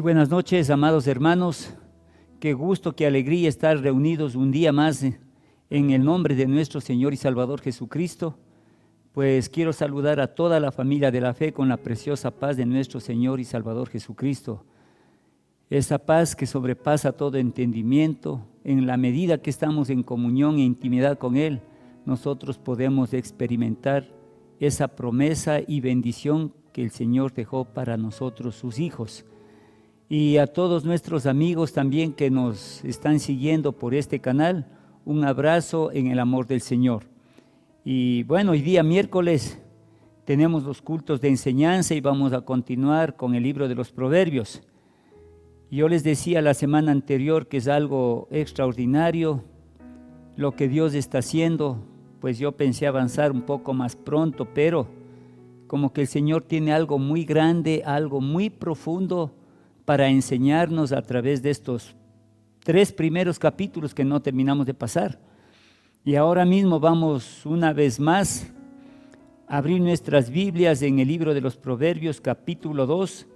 Muy buenas noches, amados hermanos. Qué gusto, qué alegría estar reunidos un día más en el nombre de nuestro Señor y Salvador Jesucristo. Pues quiero saludar a toda la familia de la fe con la preciosa paz de nuestro Señor y Salvador Jesucristo. Esa paz que sobrepasa todo entendimiento, en la medida que estamos en comunión e intimidad con Él, nosotros podemos experimentar esa promesa y bendición que el Señor dejó para nosotros, sus hijos. Y a todos nuestros amigos también que nos están siguiendo por este canal, un abrazo en el amor del Señor. Y bueno, hoy día miércoles tenemos los cultos de enseñanza y vamos a continuar con el libro de los Proverbios. Yo les decía la semana anterior que es algo extraordinario lo que Dios está haciendo, pues yo pensé avanzar un poco más pronto, pero como que el Señor tiene algo muy grande, algo muy profundo para enseñarnos a través de estos 3 primeros capítulos que no terminamos de pasar. Y ahora mismo vamos una vez más a abrir nuestras Biblias en el libro de los Proverbios capítulo 2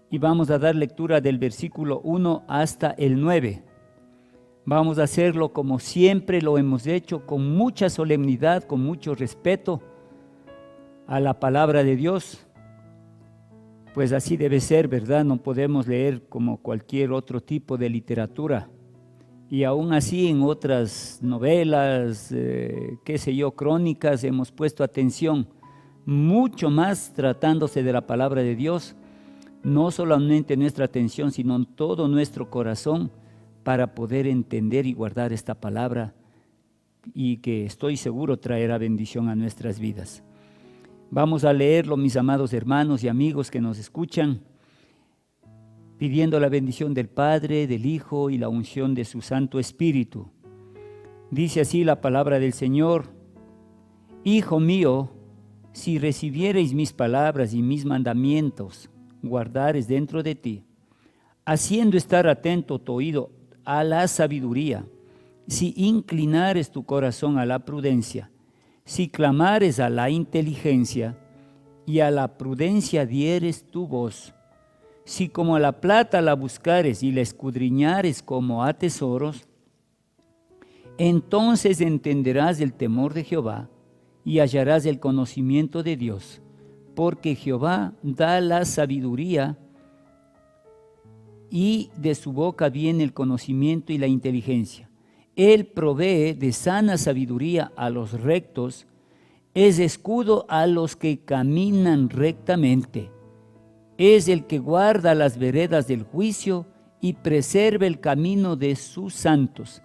y vamos a dar lectura del versículo 1 hasta el 9. Vamos a hacerlo como siempre lo hemos hecho, con mucha solemnidad, con mucho respeto a la palabra de Dios. Pues así debe ser, ¿verdad? No podemos leer como cualquier otro tipo de literatura. Y aún así en otras novelas, crónicas, hemos puesto atención, mucho más tratándose de la palabra de Dios, no solamente nuestra atención, sino en todo nuestro corazón, para poder entender y guardar esta palabra y que estoy seguro traerá bendición a nuestras vidas. Vamos a leerlo, mis amados hermanos y amigos que nos escuchan, pidiendo la bendición del Padre, del Hijo y la unción de su Santo Espíritu. Dice así la palabra del Señor: Hijo mío, si recibiereis mis palabras y mis mandamientos, guardares dentro de ti, haciendo estar atento tu oído a la sabiduría, si inclinares tu corazón a la prudencia, si clamares a la inteligencia y a la prudencia dieres tu voz, si como a la plata la buscares y la escudriñares como a tesoros, entonces entenderás el temor de Jehová y hallarás el conocimiento de Dios, porque Jehová da la sabiduría y de su boca viene el conocimiento y la inteligencia. Él provee de sana sabiduría a los rectos, es escudo a los que caminan rectamente. Es el que guarda las veredas del juicio y preserva el camino de sus santos.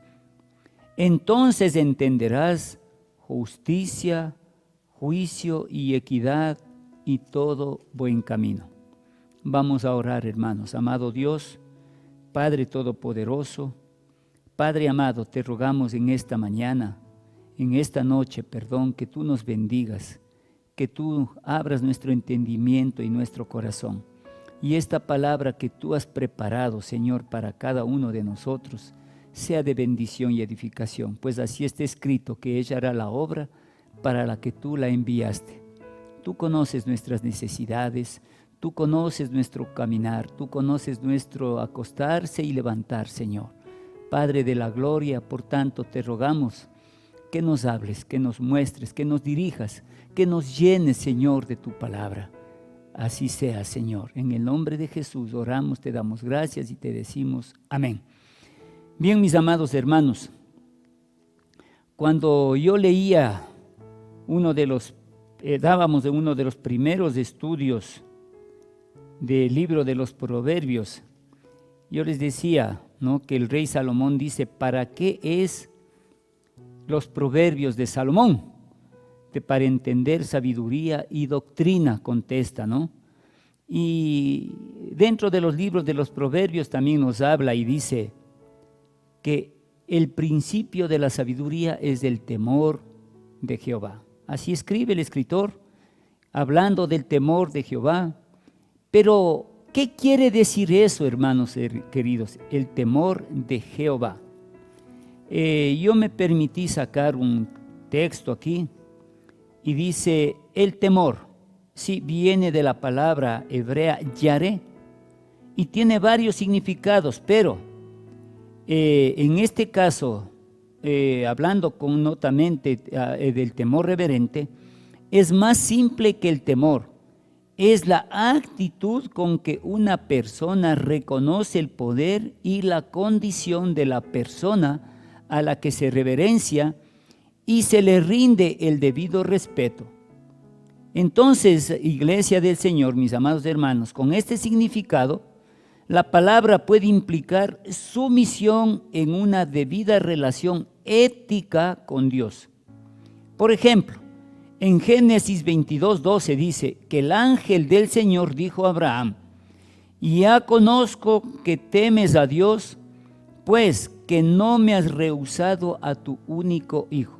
Entonces entenderás justicia, juicio y equidad y todo buen camino. Vamos a orar, hermanos. Amado Dios, Padre Todopoderoso, Padre amado, te rogamos en esta mañana, en esta noche, que tú nos bendigas, que tú abras nuestro entendimiento y nuestro corazón. Y esta palabra que tú has preparado, Señor, para cada uno de nosotros, sea de bendición y edificación, pues así está escrito que ella hará la obra para la que tú la enviaste. Tú conoces nuestras necesidades, tú conoces nuestro caminar, tú conoces nuestro acostarse y levantar, Señor. Padre de la gloria, por tanto te rogamos que nos hables, que nos muestres, que nos dirijas, que nos llenes, Señor, de tu palabra. Así sea, Señor. En el nombre de Jesús oramos, te damos gracias y te decimos amén. Bien, mis amados hermanos, cuando yo leía dábamos de uno de los primeros estudios del libro de los Proverbios, yo les decía, ¿no?, que el rey Salomón dice: ¿para qué es los proverbios de Salomón? Para entender sabiduría y doctrina, contesta, ¿no? Y dentro de los libros de los proverbios también nos habla y dice que el principio de la sabiduría es el temor de Jehová. Así escribe el escritor, hablando del temor de Jehová. Pero ¿qué quiere decir eso, hermanos queridos? El temor de Jehová. Yo me permití sacar un texto aquí y dice: el temor, sí, viene de la palabra hebrea yaré y tiene varios significados, pero en este caso, hablando connotamente del temor reverente, es más simple que el temor. Es la actitud con que una persona reconoce el poder y la condición de la persona a la que se reverencia y se le rinde el debido respeto. Entonces, Iglesia del Señor, mis amados hermanos, con este significado, la palabra puede implicar sumisión en una debida relación ética con Dios. Por ejemplo, en Génesis 22:12 dice que el ángel del Señor dijo a Abraham: ya conozco que temes a Dios, pues que no me has rehusado a tu único hijo.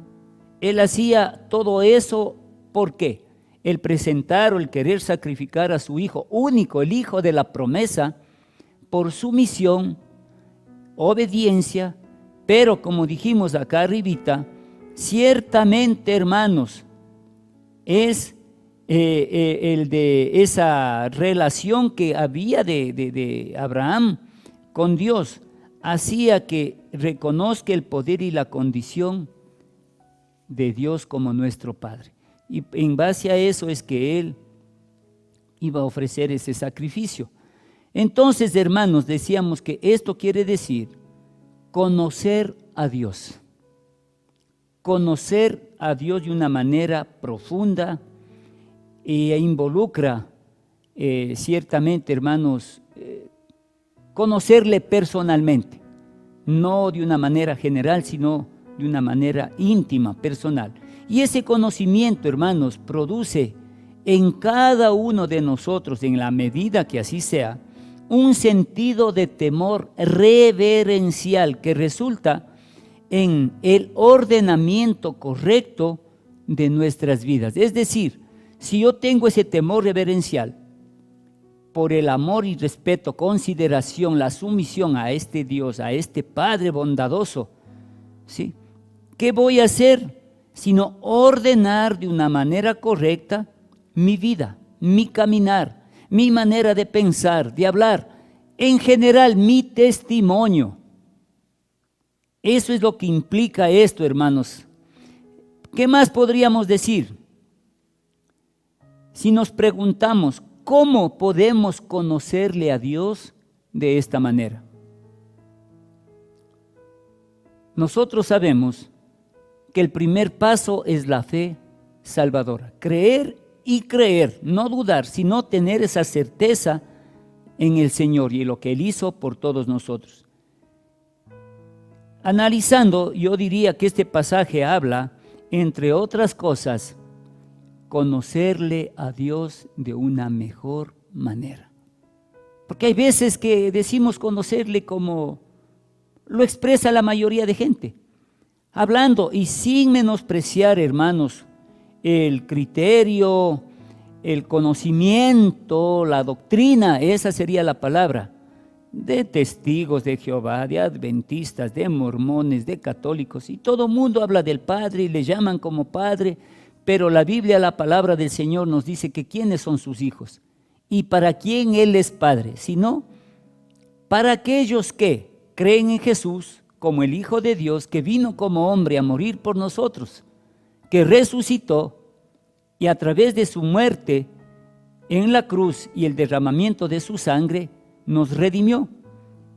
Él hacía todo eso, ¿por qué? El presentar o el querer sacrificar a su hijo único, el hijo de la promesa, por sumisión, obediencia, pero como dijimos acá arribita, ciertamente, hermanos, es el de esa relación que había de Abraham con Dios, hacía que reconozca el poder y la condición de Dios como nuestro Padre. Y en base a eso es que él iba a ofrecer ese sacrificio. Entonces, hermanos, decíamos que esto quiere decir conocer a Dios. Conocer a Dios de una manera profunda e involucra ciertamente, hermanos, conocerle personalmente, no de una manera general, sino de una manera íntima, personal. Y ese conocimiento, hermanos, produce en cada uno de nosotros, en la medida que así sea, un sentido de temor reverencial que resulta en el ordenamiento correcto de nuestras vidas. Es decir, si yo tengo ese temor reverencial por el amor y respeto, consideración, la sumisión a este Dios, a este Padre bondadoso, ¿sí? ¿Qué voy a hacer? Sino ordenar de una manera correcta mi vida, mi caminar, mi manera de pensar, de hablar, en general mi testimonio. Eso es lo que implica esto, hermanos. ¿Qué más podríamos decir? Si nos preguntamos, ¿cómo podemos conocerle a Dios de esta manera? Nosotros sabemos que el primer paso es la fe salvadora. Creer y creer, no dudar, sino tener esa certeza en el Señor y en lo que Él hizo por todos nosotros. Analizando, yo diría que este pasaje habla, entre otras cosas, conocerle a Dios de una mejor manera. Porque hay veces que decimos conocerle como lo expresa la mayoría de gente, hablando y sin menospreciar, hermanos, el criterio, el conocimiento, la doctrina, esa sería la palabra, de testigos de Jehová, de adventistas, de mormones, de católicos, y todo mundo habla del Padre y le llaman como Padre, pero la Biblia, la palabra del Señor nos dice que quiénes son sus hijos y para quién Él es Padre, sino para aquellos que creen en Jesús como el Hijo de Dios, que vino como hombre a morir por nosotros, que resucitó y a través de su muerte en la cruz y el derramamiento de su sangre nos redimió,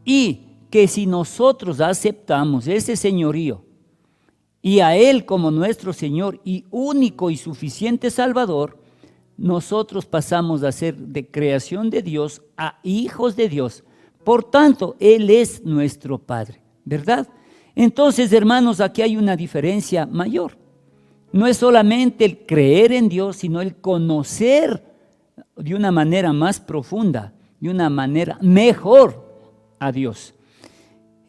y que si nosotros aceptamos ese señorío y a Él como nuestro Señor y único y suficiente Salvador, nosotros pasamos a ser de creación de Dios a hijos de Dios. Por tanto, Él es nuestro Padre, ¿verdad? Entonces, hermanos, aquí hay una diferencia mayor. No es solamente el creer en Dios, sino el conocer de una manera más profunda, de una manera mejor a Dios.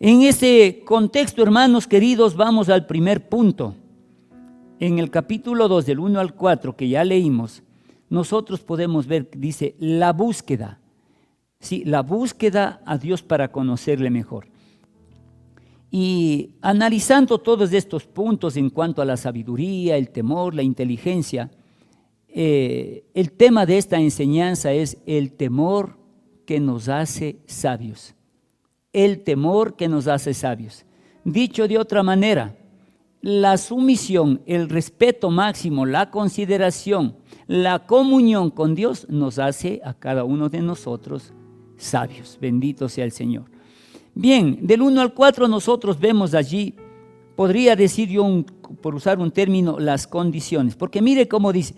En ese contexto, hermanos queridos, vamos al primer punto. En el capítulo 2, del 1 al 4, que ya leímos, nosotros podemos ver, dice, la búsqueda. Sí, la búsqueda a Dios para conocerle mejor. Y analizando todos estos puntos en cuanto a la sabiduría, el temor, la inteligencia, el tema de esta enseñanza es el temor que nos hace sabios. El temor que nos hace sabios. Dicho de otra manera, la sumisión, el respeto máximo, la consideración, la comunión con Dios nos hace a cada uno de nosotros sabios. Bendito sea el Señor. Bien, del 1 al 4 nosotros vemos allí, podría decir yo, por usar un término, las condiciones. Porque mire cómo dice: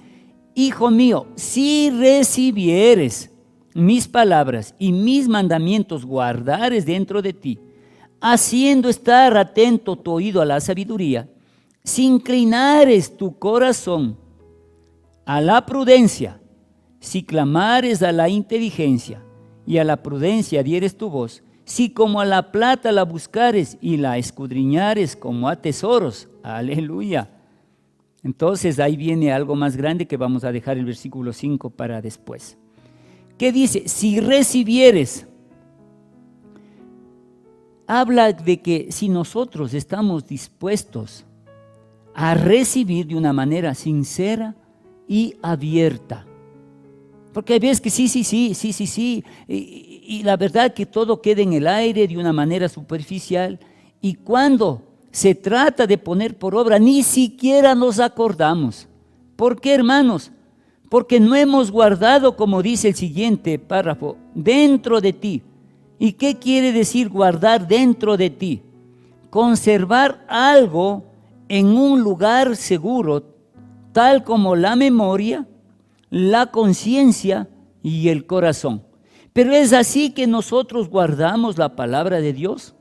hijo mío, si recibieres mis palabras y mis mandamientos guardares dentro de ti, haciendo estar atento tu oído a la sabiduría, si inclinares tu corazón a la prudencia, si clamares a la inteligencia y a la prudencia dieres tu voz, si como a la plata la buscares y la escudriñares como a tesoros, aleluya. Entonces ahí viene algo más grande que vamos a dejar el versículo 5 para después. ¿Qué dice? Si recibieres. Habla de que si nosotros estamos dispuestos a recibir de una manera sincera y abierta. Porque hay veces que sí, y la verdad que todo queda en el aire de una manera superficial, y cuando se trata de poner por obra, ni siquiera nos acordamos. ¿Por qué, hermanos? Porque no hemos guardado, como dice el siguiente párrafo, dentro de ti. ¿Y qué quiere decir guardar dentro de ti? Conservar algo en un lugar seguro, tal como la memoria, la conciencia y el corazón. Pero es así que nosotros guardamos la palabra de Dios.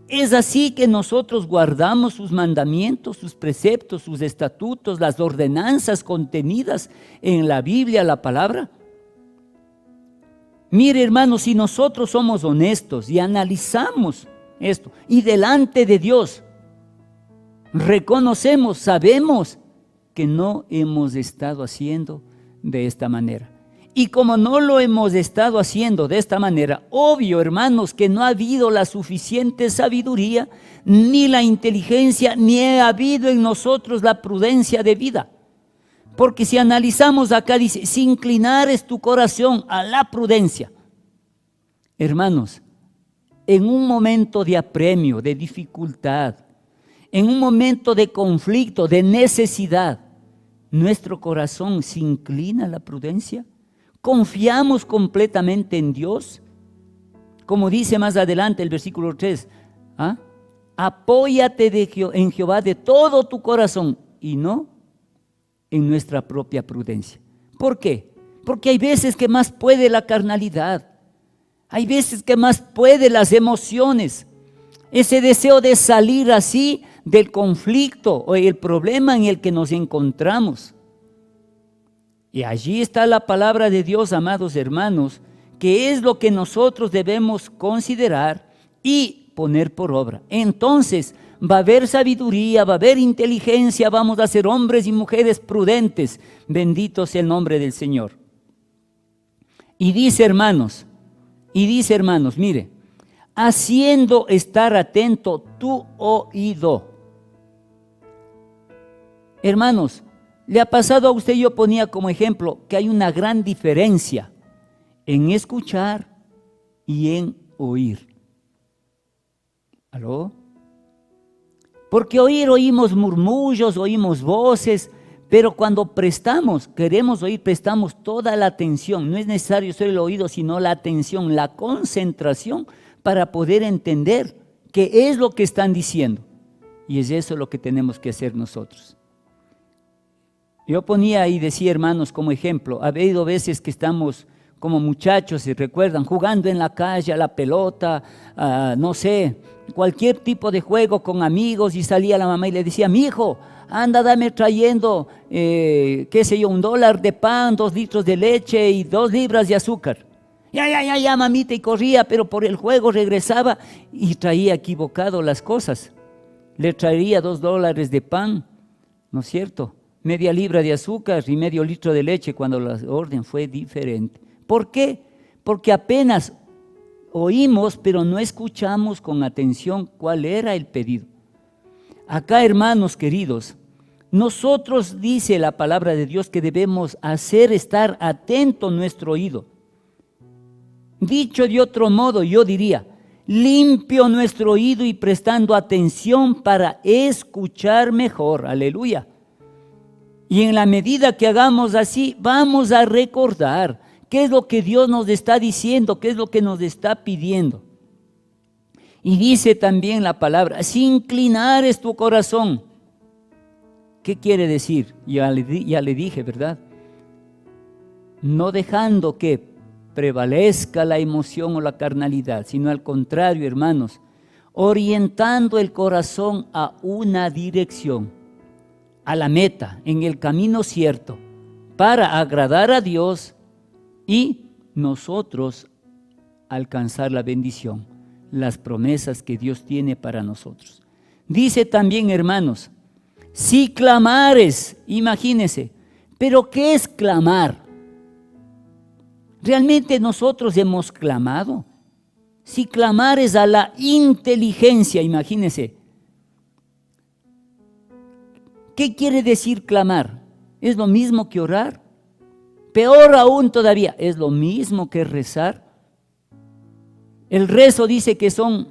Es así que nosotros guardamos sus mandamientos, sus preceptos, sus estatutos, las ordenanzas contenidas en la Biblia, la palabra. Mire, hermanos, si nosotros somos honestos y analizamos esto, y delante de Dios reconocemos, sabemos que no hemos estado haciendo de esta manera. Y como no lo hemos estado haciendo de esta manera, obvio, hermanos, que no ha habido la suficiente sabiduría, ni la inteligencia, ni ha habido en nosotros la prudencia de vida. Porque si analizamos acá, dice, si inclinares tu corazón a la prudencia. Hermanos, en un momento de apremio, de dificultad, en un momento de conflicto, de necesidad, nuestro corazón se inclina a la prudencia. ¿Confiamos completamente en Dios? Como dice más adelante el versículo 3, apóyate en Jehová de todo tu corazón y no en nuestra propia prudencia. ¿Por qué? Porque hay veces que más puede la carnalidad, hay veces que más puede las emociones, ese deseo de salir así del conflicto o el problema en el que nos encontramos. Y allí está la palabra de Dios, amados hermanos, que es lo que nosotros debemos considerar y poner por obra. Entonces va a haber sabiduría, va a haber inteligencia, vamos a ser hombres y mujeres prudentes. Bendito sea el nombre del Señor. Y dice, hermanos, mire, haciendo estar atento tu oído. Hermanos, ¿le ha pasado a usted? Yo ponía como ejemplo que hay una gran diferencia en escuchar y en oír. ¿Aló? Porque oímos murmullos, oímos voces, pero cuando queremos oír, prestamos toda la atención. No es necesario solo el oído, sino la atención, la concentración para poder entender qué es lo que están diciendo. Y es eso lo que tenemos que hacer nosotros. Yo ponía y decía, hermanos, como ejemplo, ha habido veces que estamos como muchachos, si recuerdan, jugando en la calle a la pelota, no sé, cualquier tipo de juego con amigos, y salía la mamá y le decía, mi hijo, anda, dame trayendo, $1 de pan, 2 litros de leche y 2 libras de azúcar. Ya, mamita, y corría, pero por el juego regresaba y traía equivocado las cosas. Le traería $2 de pan, ¿no es cierto?, media libra de azúcar y medio litro de leche, cuando la orden fue diferente. ¿Por qué? Porque apenas oímos, pero no escuchamos con atención cuál era el pedido. Acá, hermanos queridos, nosotros, dice la palabra de Dios, que debemos hacer estar atento nuestro oído. Dicho de otro modo, yo diría, limpio nuestro oído y prestando atención para escuchar mejor. Aleluya. Y en la medida que hagamos así, vamos a recordar qué es lo que Dios nos está diciendo, qué es lo que nos está pidiendo. Y dice también la palabra, si inclinares tu corazón. ¿Qué quiere decir? Ya le dije, ¿verdad? No dejando que prevalezca la emoción o la carnalidad, sino al contrario, hermanos, orientando el corazón a una dirección, a la meta, en el camino cierto, para agradar a Dios y nosotros alcanzar la bendición, las promesas que Dios tiene para nosotros. Dice también, hermanos, si clamares, imagínense, pero ¿qué es clamar? ¿Realmente nosotros hemos clamado? Si clamares a la inteligencia, imagínense. ¿Qué quiere decir clamar? ¿Es lo mismo que orar? Peor aún todavía, ¿es lo mismo que rezar? El rezo dice que son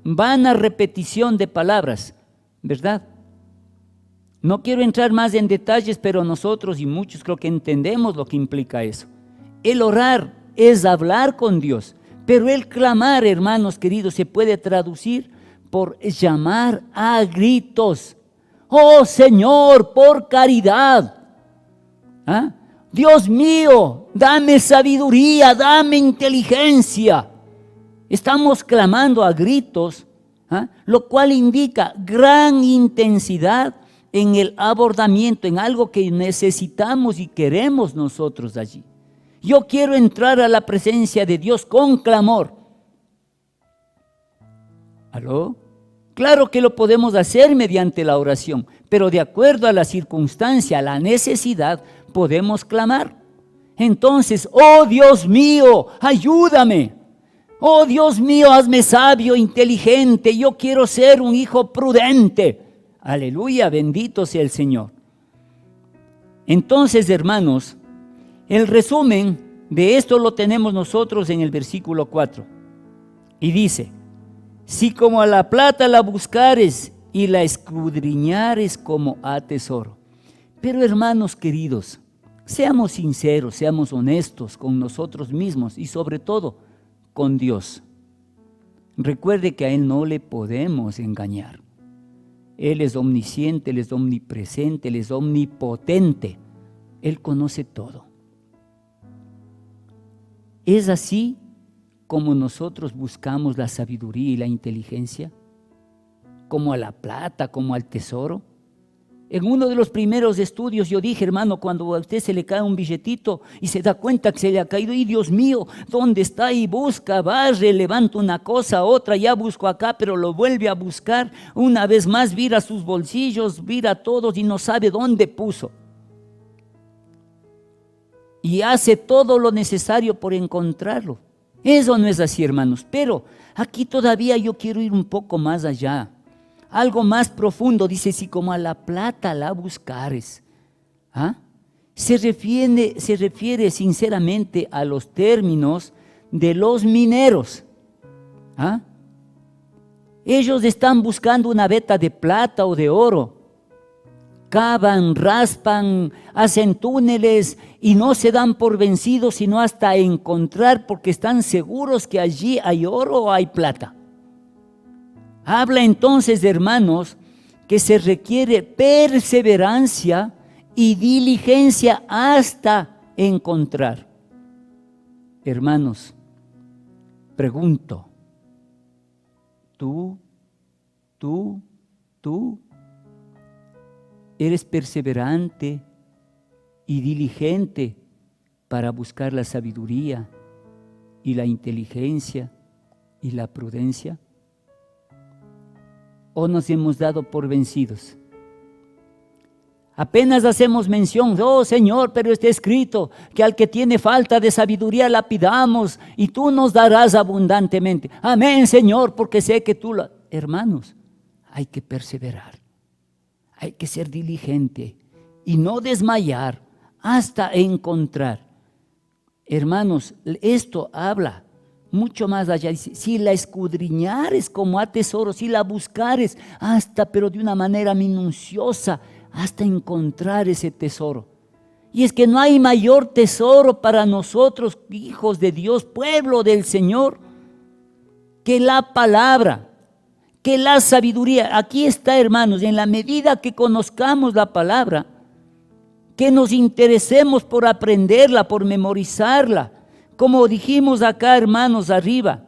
vana repetición de palabras, ¿verdad? No quiero entrar más en detalles, pero nosotros y muchos creo que entendemos lo que implica eso. El orar es hablar con Dios, pero el clamar, hermanos queridos, se puede traducir por llamar a gritos. Oh Señor, por caridad. ¿Ah? Dios mío, dame sabiduría, dame inteligencia. Estamos clamando a gritos, lo cual indica gran intensidad en el abordamiento, en algo que necesitamos y queremos nosotros allí. Yo quiero entrar a la presencia de Dios con clamor. ¿Aló? Claro que lo podemos hacer mediante la oración, pero de acuerdo a la circunstancia, a la necesidad, podemos clamar. Entonces, oh Dios mío, ayúdame. Oh Dios mío, hazme sabio, inteligente. Yo quiero ser un hijo prudente. Aleluya, bendito sea el Señor. Entonces, hermanos, el resumen de esto lo tenemos nosotros en el versículo 4. Y dice, si como a la plata la buscares y la escudriñares como a tesoro. Pero hermanos queridos, seamos sinceros, seamos honestos con nosotros mismos y sobre todo con Dios. Recuerde que a Él no le podemos engañar. Él es omnisciente, Él es omnipresente, Él es omnipotente. Él conoce todo. ¿Es así como nosotros buscamos la sabiduría y la inteligencia? ¿Como a la plata, como al tesoro? En uno de los primeros estudios yo dije, hermano, cuando a usted se le cae un billetito y se da cuenta que se le ha caído, y Dios mío, ¿dónde está? Y busca, barre, levanta una cosa, otra, ya busco acá, pero lo vuelve a buscar. Una vez más vira sus bolsillos, vira todos y no sabe dónde puso. Y hace todo lo necesario por encontrarlo. Eso no es así, hermanos, pero aquí todavía yo quiero ir un poco más allá. Algo más profundo, dice, si como a la plata la buscares. Se refiere sinceramente a los términos de los mineros. Ellos están buscando una veta de plata o de oro. Cavan, raspan, hacen túneles y no se dan por vencidos sino hasta encontrar, porque están seguros que allí hay oro o hay plata. Habla entonces, hermanos, que se requiere perseverancia y diligencia hasta encontrar. Hermanos, pregunto, ¿tú eres perseverante y diligente para buscar la sabiduría y la inteligencia y la prudencia? ¿O nos hemos dado por vencidos? Apenas hacemos mención, oh Señor, pero está escrito que al que tiene falta de sabiduría la pidamos y tú nos darás abundantemente. Amén, Señor, porque sé que tú lo... Hermanos, hay que perseverar, hay que ser diligente y no desmayar hasta encontrar. Hermanos, esto habla mucho más allá. Dice, si la escudriñares como a tesoro, si la buscares pero de una manera minuciosa, hasta encontrar ese tesoro. Y es que no hay mayor tesoro para nosotros, hijos de Dios, pueblo del Señor, que la palabra, que la sabiduría. Aquí está, hermanos, en la medida que conozcamos la palabra, que nos interesemos por aprenderla, por memorizarla, como dijimos acá, hermanos, arriba.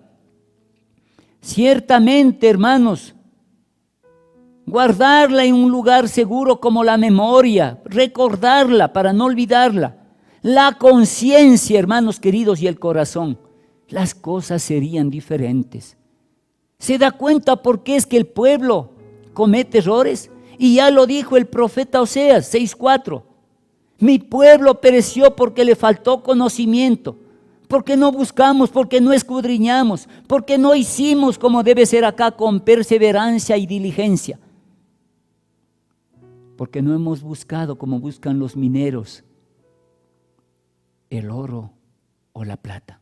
Ciertamente, hermanos, guardarla en un lugar seguro como la memoria, recordarla para no olvidarla. La conciencia, hermanos queridos, y el corazón, las cosas serían diferentes. ¿Se da cuenta por qué es que el pueblo comete errores? Y ya lo dijo el profeta Oseas 6:4. Mi pueblo pereció porque le faltó conocimiento, porque no buscamos, porque no escudriñamos, porque no hicimos como debe ser acá con perseverancia y diligencia. Porque no hemos buscado como buscan los mineros el oro o la plata.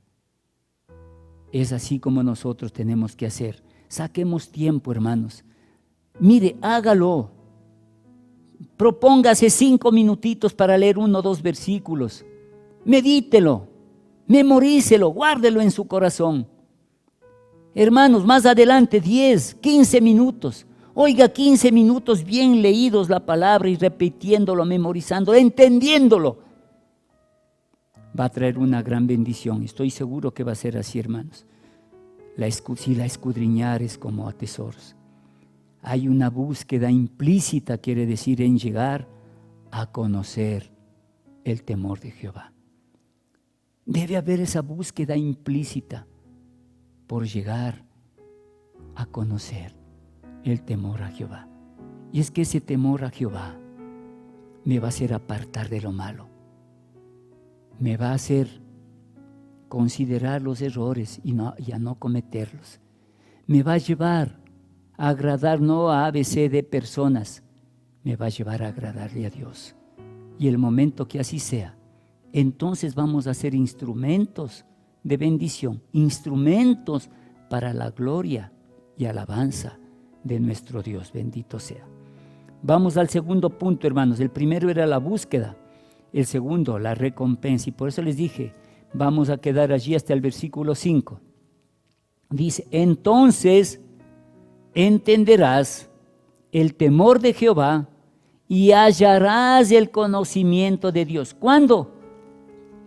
Es así como nosotros tenemos que hacer. Saquemos tiempo, hermanos. Mire, hágalo. Propóngase 5 minutitos para leer 1 o 2 versículos. Medítelo, memorícelo, guárdelo en su corazón. Hermanos, más adelante 10, 15 minutos. Oiga, 15 minutos bien leídos la palabra y repitiéndolo, memorizando, entendiéndolo. Va a traer una gran bendición. Estoy seguro que va a ser así, hermanos. Si la escudriñares como a tesoros. Hay una búsqueda implícita, quiere decir, en llegar a conocer el temor de Jehová. Debe haber esa búsqueda implícita por llegar a conocer el temor a Jehová. Y es que ese temor a Jehová me va a hacer apartar de lo malo. Me va a hacer considerar los errores y a no cometerlos. Me va a llevar a agradar no a ABC de personas, me va a llevar a agradarle a Dios. Y el momento que así sea, entonces vamos a ser instrumentos de bendición, instrumentos para la gloria y alabanza de nuestro Dios, bendito sea. Vamos al segundo punto, hermanos. El primero era la búsqueda, el segundo, la recompensa. Y por eso les dije, vamos a quedar allí hasta el versículo 5. Dice, entonces entenderás el temor de Jehová y hallarás el conocimiento de Dios. ¿Cuándo?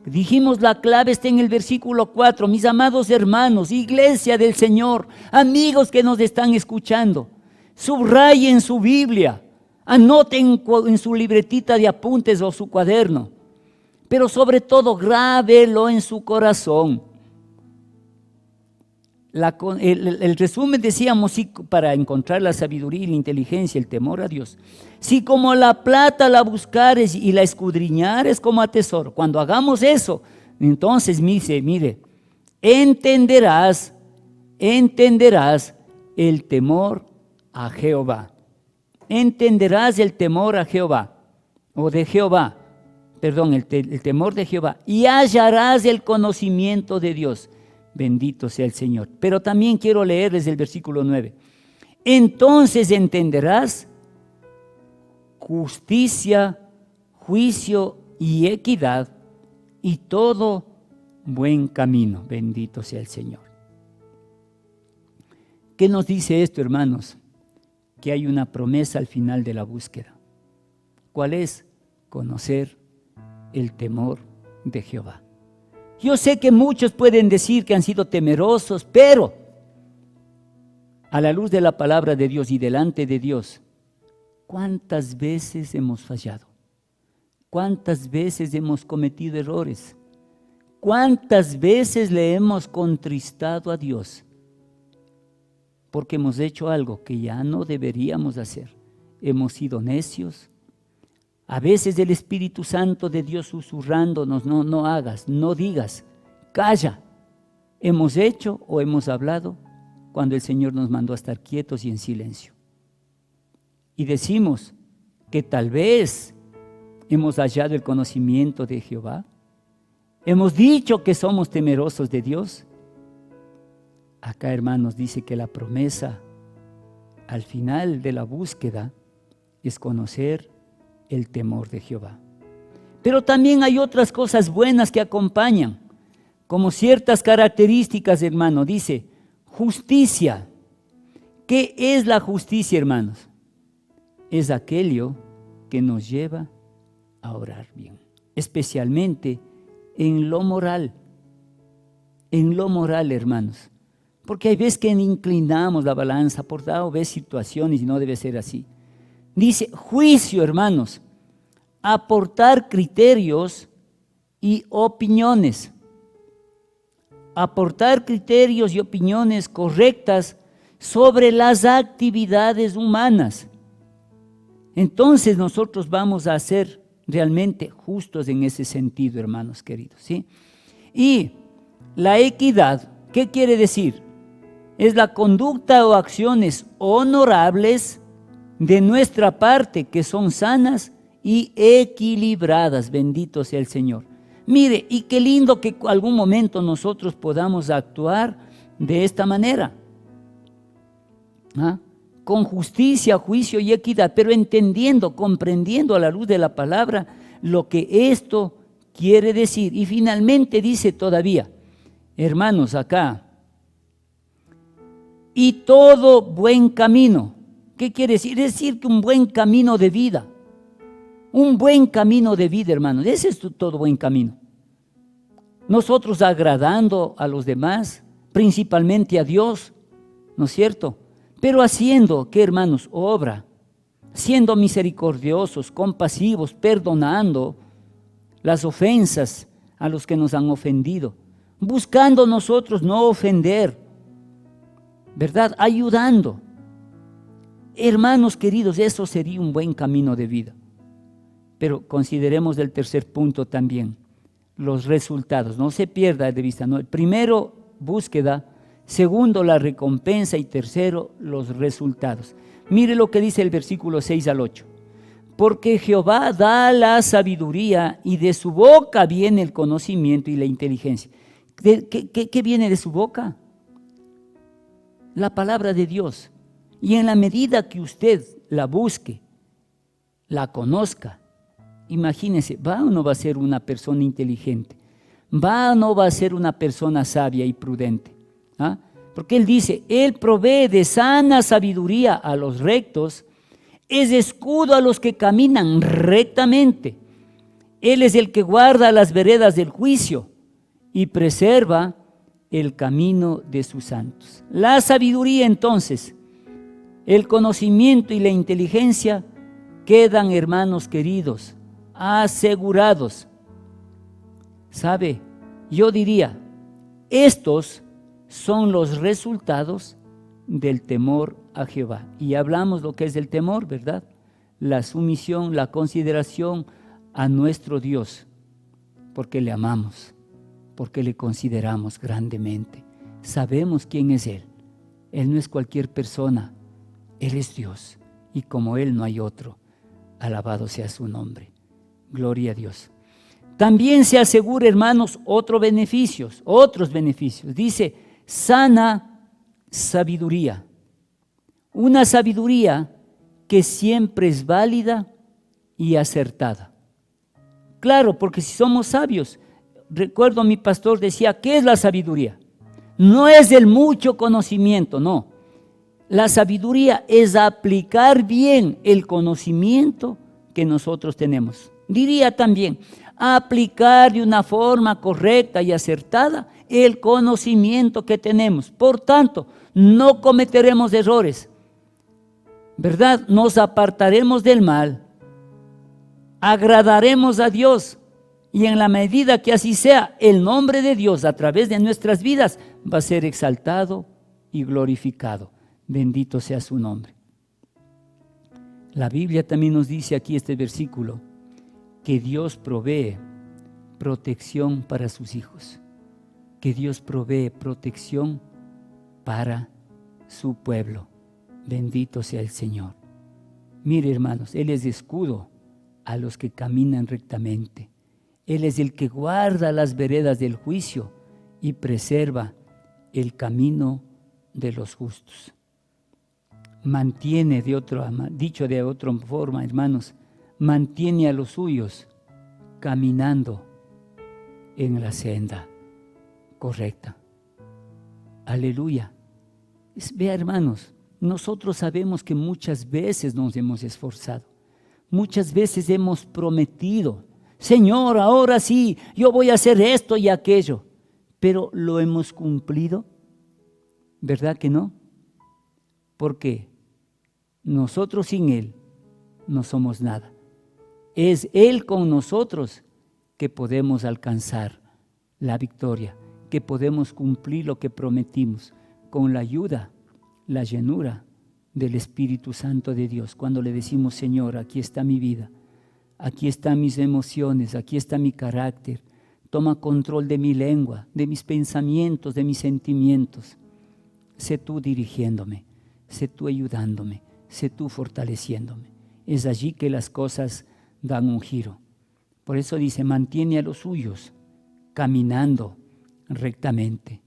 Dijimos, la clave está en el versículo 4. Mis amados hermanos, iglesia del Señor, amigos que nos están escuchando, subrayen su Biblia, anoten en su libretita de apuntes o su cuaderno, pero sobre todo grábelo en su corazón. El resumen decíamos, sí, para encontrar la sabiduría y la inteligencia, el temor a Dios. Si como la plata la buscares y la escudriñares como a tesoro, cuando hagamos eso, entonces mire, entenderás el temor a Jehová. Entenderás el temor a Jehová, o de Jehová, perdón, el temor de Jehová, y hallarás el conocimiento de Dios. Bendito sea el Señor. Pero también quiero leer desde el versículo 9. Entonces entenderás justicia, juicio y equidad y todo buen camino. Bendito sea el Señor. ¿Qué nos dice esto, hermanos? Que hay una promesa al final de la búsqueda. ¿Cuál es? Conocer el temor de Jehová. Yo sé que muchos pueden decir que han sido temerosos, pero a la luz de la palabra de Dios y delante de Dios, ¿cuántas veces hemos fallado? ¿Cuántas veces hemos cometido errores? ¿Cuántas veces le hemos contristado a Dios? Porque hemos hecho algo que ya no deberíamos hacer. Hemos sido necios. A veces el Espíritu Santo de Dios susurrándonos, no hagas, no digas, calla. Hemos hecho o hemos hablado cuando el Señor nos mandó a estar quietos y en silencio. Y decimos que tal vez hemos hallado el conocimiento de Jehová. Hemos dicho que somos temerosos de Dios. acá, hermanos, dice que la promesa al final de la búsqueda es conocer el temor de Jehová. Pero también hay otras cosas buenas que acompañan, como ciertas características, hermano. Dice, justicia. ¿Qué es la justicia, hermanos? Es aquello que nos lleva a orar bien, especialmente en lo moral. En lo moral, hermanos. Porque hay veces que inclinamos la balanza por dado ves situaciones y no debe ser así. Dice juicio, hermanos, aportar criterios y opiniones. Aportar criterios y opiniones correctas sobre las actividades humanas. Entonces nosotros vamos a ser realmente justos en ese sentido, hermanos queridos, ¿sí? Y la equidad, ¿qué quiere decir? Es la conducta o acciones honorables de nuestra parte que son sanas y equilibradas, bendito sea el Señor. Mire, y qué lindo que algún momento nosotros podamos actuar de esta manera, ¿ah? Con justicia, juicio y equidad, pero entendiendo, comprendiendo a la luz de la palabra lo que esto quiere decir. Y finalmente dice todavía, hermanos, acá, y todo buen camino. ¿Qué quiere decir? Es decir, que un buen camino de vida. Un buen camino de vida, hermanos. Ese es todo buen camino. Nosotros agradando a los demás, principalmente a Dios, ¿no es cierto? Pero haciendo, ¿qué, hermanos? Obra. Siendo misericordiosos, compasivos, perdonando las ofensas a los que nos han ofendido. Buscando nosotros no ofender, ¿verdad? Ayudando. Hermanos queridos, eso sería un buen camino de vida. Pero consideremos el tercer punto también, los resultados. No se pierda de vista, ¿no? El primero, búsqueda. Segundo, la recompensa. Y tercero, los resultados. Mire lo que dice el versículo 6 al 8. Porque Jehová da la sabiduría y de su boca viene el conocimiento y la inteligencia. ¿Qué viene de su boca? La palabra de Dios. Y en la medida que usted la busque, la conozca, imagínese, ¿va o no va a ser una persona inteligente? ¿Va o no va a ser una persona sabia y prudente? ¿Ah? Porque Él dice, Él provee de sana sabiduría a los rectos, es escudo a los que caminan rectamente. Él es el que guarda las veredas del juicio y preserva el camino de sus santos. La sabiduría, entonces, el conocimiento y la inteligencia quedan, hermanos queridos, asegurados. ¿Sabe? Yo diría, estos son los resultados del temor a Jehová. Y hablamos lo que es el temor, ¿verdad? La sumisión, la consideración a nuestro Dios, porque le amamos, porque le consideramos grandemente. Sabemos quién es Él. Él no es cualquier persona, Él es Dios, y como Él no hay otro. Alabado sea su nombre. Gloria a Dios. También se asegura, hermanos, otros beneficios. Dice, sana sabiduría. Una sabiduría que siempre es válida y acertada. Claro, porque si somos sabios, recuerdo mi pastor decía, ¿qué es la sabiduría? No es el mucho conocimiento, no. La sabiduría es aplicar bien el conocimiento que nosotros tenemos. Diría también, aplicar de una forma correcta y acertada el conocimiento que tenemos. Por tanto, no cometeremos errores, ¿verdad? Nos apartaremos del mal, agradaremos a Dios y en la medida que así sea, el nombre de Dios a través de nuestras vidas va a ser exaltado y glorificado. Bendito sea su nombre. La Biblia también nos dice aquí este versículo que Dios provee protección para sus hijos, que Dios provee protección para su pueblo. Bendito sea el Señor. Mire, hermanos, Él es escudo a los que caminan rectamente. Él es el que guarda las veredas del juicio y preserva el camino de los justos. Mantiene dicho de otra forma, hermanos, mantiene a los suyos caminando en la senda correcta. Aleluya. Vea, hermanos, nosotros sabemos que muchas veces nos hemos esforzado, muchas veces hemos prometido, Señor, ahora sí, yo voy a hacer esto y aquello, pero ¿lo hemos cumplido? ¿Verdad que no? ¿Por qué? Nosotros sin Él no somos nada. Es Él con nosotros que podemos alcanzar la victoria, que podemos cumplir lo que prometimos con la ayuda, la llenura del Espíritu Santo de Dios. Cuando le decimos, Señor, aquí está mi vida, aquí están mis emociones, aquí está mi carácter, toma control de mi lengua, de mis pensamientos, de mis sentimientos. Sé tú dirigiéndome, sé tú ayudándome, sé tú fortaleciéndome. Es allí que las cosas dan un giro. Por eso dice, mantiene a los suyos caminando rectamente.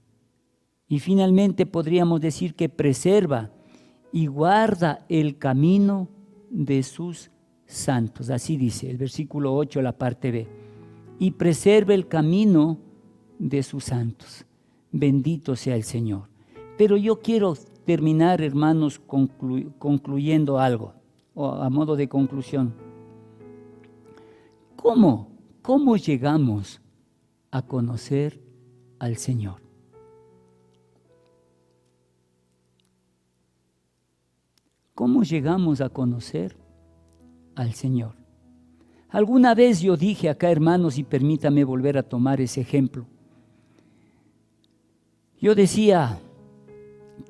Y finalmente podríamos decir que preserva y guarda el camino de sus santos. Así dice el versículo 8, la parte B. Y preserva el camino de sus santos. Bendito sea el Señor. Pero yo quiero terminar, hermanos, concluyendo algo, o a modo de conclusión. ¿Cómo llegamos a conocer al Señor? ¿Cómo llegamos a conocer al Señor? Alguna vez yo dije acá, hermanos, y permítame volver a tomar ese ejemplo. Yo decía,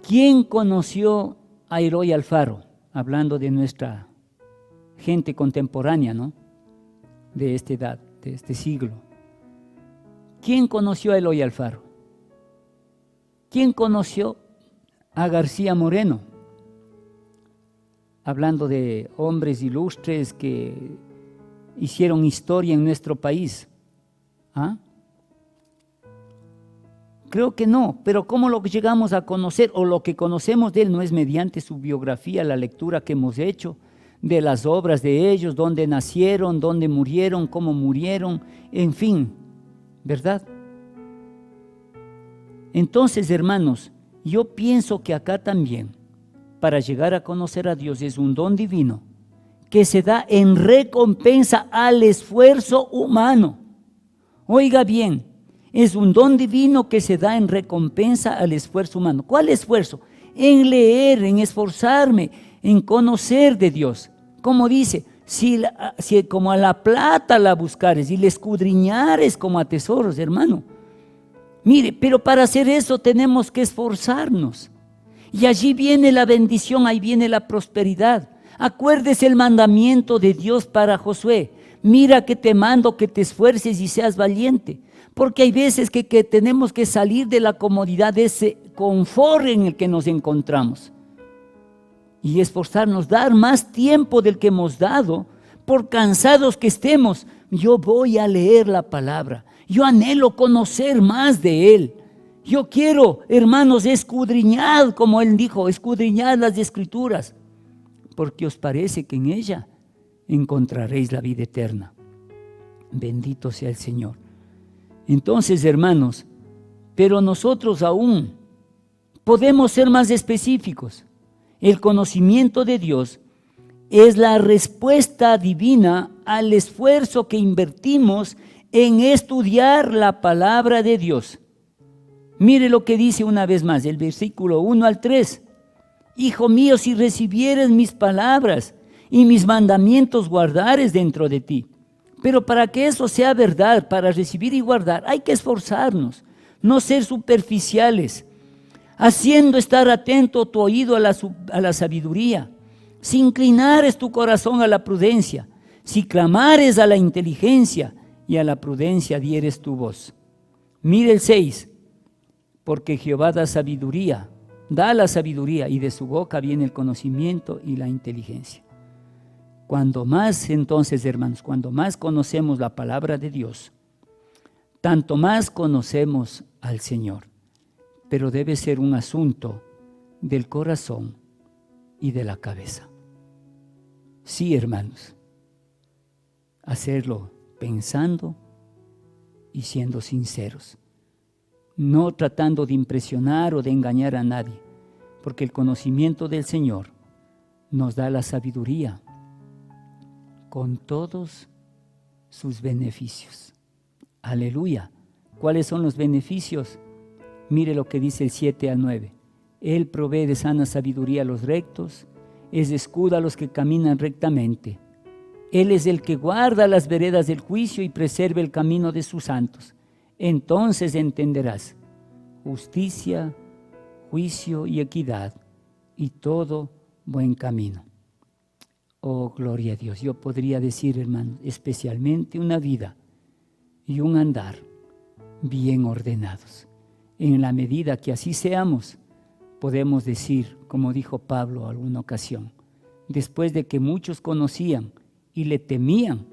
¿quién conoció a Eloy Alfaro? Hablando de nuestra gente contemporánea, ¿no? De esta edad, de este siglo. ¿Quién conoció a Eloy Alfaro? ¿Quién conoció a García Moreno? Hablando de hombres ilustres que hicieron historia en nuestro país. ¿Ah? Creo que no, pero ¿cómo lo llegamos a conocer? O lo que conocemos de él no es mediante su biografía, la lectura que hemos hecho de las obras de ellos, dónde nacieron, dónde murieron, cómo murieron, en fin, ¿verdad? Entonces, hermanos, yo pienso que acá también, para llegar a conocer a Dios, es un don divino que se da en recompensa al esfuerzo humano. Oiga bien, es un don divino que se da en recompensa al esfuerzo humano. ¿Cuál esfuerzo? En leer, en esforzarme, en conocer de Dios. Como dice, si como a la plata la buscares y la escudriñares como a tesoros, hermano. Mire, pero para hacer eso tenemos que esforzarnos. Y allí viene la bendición, ahí viene la prosperidad. Acuérdese el mandamiento de Dios para Josué. Mira que te mando que te esfuerces y seas valiente. Porque hay veces que tenemos que salir de la comodidad, de ese confort en el que nos encontramos. Y esforzarnos, dar más tiempo del que hemos dado, por cansados que estemos. Yo voy a leer la palabra. Yo anhelo conocer más de Él. Yo quiero, hermanos, escudriñad, como Él dijo, escudriñad las Escrituras, porque os parece que en ella encontraréis la vida eterna. Bendito sea el Señor. Entonces, hermanos, pero nosotros aún podemos ser más específicos. El conocimiento de Dios es la respuesta divina al esfuerzo que invertimos en estudiar la palabra de Dios. Mire lo que dice una vez más, el versículo 1 al 3. Hijo mío, si recibieres mis palabras y mis mandamientos guardares dentro de ti. Pero para que eso sea verdad, para recibir y guardar, hay que esforzarnos, no ser superficiales, haciendo estar atento tu oído a la sabiduría, si inclinares tu corazón a la prudencia, si clamares a la inteligencia y a la prudencia dieres tu voz. Mire el 6, porque Jehová da la sabiduría y de su boca viene el conocimiento y la inteligencia. Cuando más entonces, hermanos, cuando más conocemos la palabra de Dios, tanto más conocemos al Señor. Pero debe ser un asunto del corazón y de la cabeza. Sí, hermanos, hacerlo pensando y siendo sinceros, no tratando de impresionar o de engañar a nadie, porque el conocimiento del Señor nos da la sabiduría con todos sus beneficios. Aleluya. ¿Cuáles son los beneficios? Mire lo que dice el 7 al 9. Él provee de sana sabiduría a los rectos, es escudo a los que caminan rectamente. Él es el que guarda las veredas del juicio y preserva el camino de sus santos. Entonces entenderás justicia, juicio y equidad, y todo buen camino. Oh, gloria a Dios. Yo podría decir, hermano, especialmente una vida y un andar bien ordenados. En la medida que así seamos, podemos decir, como dijo Pablo alguna ocasión, después de que muchos conocían y le temían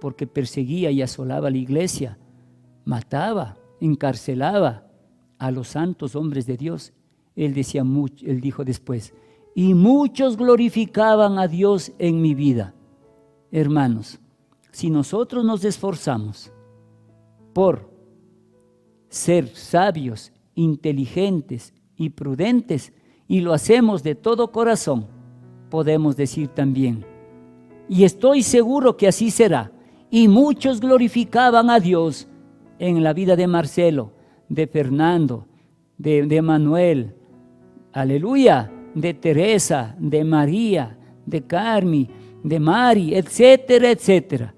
porque perseguía y asolaba la iglesia, mataba, encarcelaba a los santos hombres de Dios, él dijo después, y muchos glorificaban a Dios en mi vida. Hermanos, si nosotros nos esforzamos por ser sabios, inteligentes y prudentes, y lo hacemos de todo corazón, podemos decir también, y estoy seguro que así será, y muchos glorificaban a Dios en la vida de Marcelo, de Fernando, de Manuel, aleluya, de Teresa, de María, de Carmi, de Mari, etcétera, etcétera.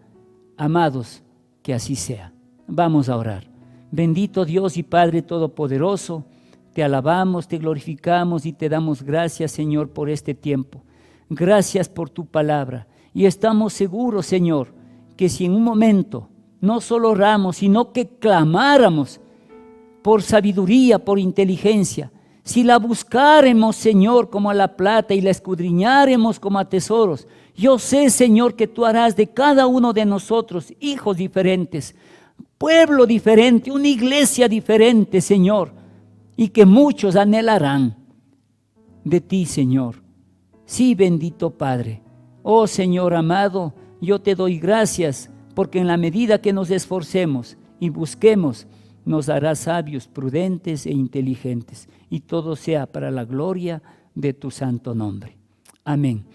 Amados, que así sea. Vamos a orar. Bendito Dios y Padre Todopoderoso, te alabamos, te glorificamos y te damos gracias, Señor, por este tiempo. Gracias por tu palabra. Y estamos seguros, Señor, que si en un momento no solo oramos, sino que clamáramos por sabiduría, por inteligencia, si la buscáremos, Señor, como a la plata y la escudriñáremos como a tesoros, yo sé, Señor, que tú harás de cada uno de nosotros hijos diferentes, pueblo diferente, una iglesia diferente, Señor, y que muchos anhelarán de ti, Señor. Sí, bendito Padre. Oh Señor amado, yo te doy gracias porque en la medida que nos esforcemos y busquemos, nos hará sabios, prudentes e inteligentes, y todo sea para la gloria de tu santo nombre. Amén.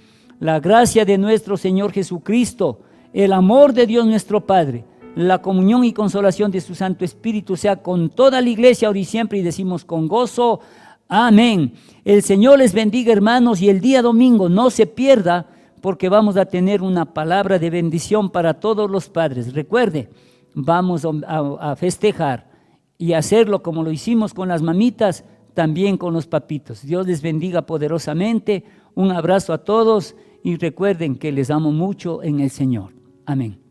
La gracia de nuestro Señor Jesucristo, el amor de Dios nuestro Padre, la comunión y consolación de su Santo Espíritu sea con toda la iglesia ahora y siempre, y decimos con gozo, amén. El Señor les bendiga, hermanos, y el día domingo no se pierda, porque vamos a tener una palabra de bendición para todos los padres. Recuerde, vamos a festejar y hacerlo como lo hicimos con las mamitas, también con los papitos. Dios les bendiga poderosamente. Un abrazo a todos y recuerden que les amo mucho en el Señor. Amén.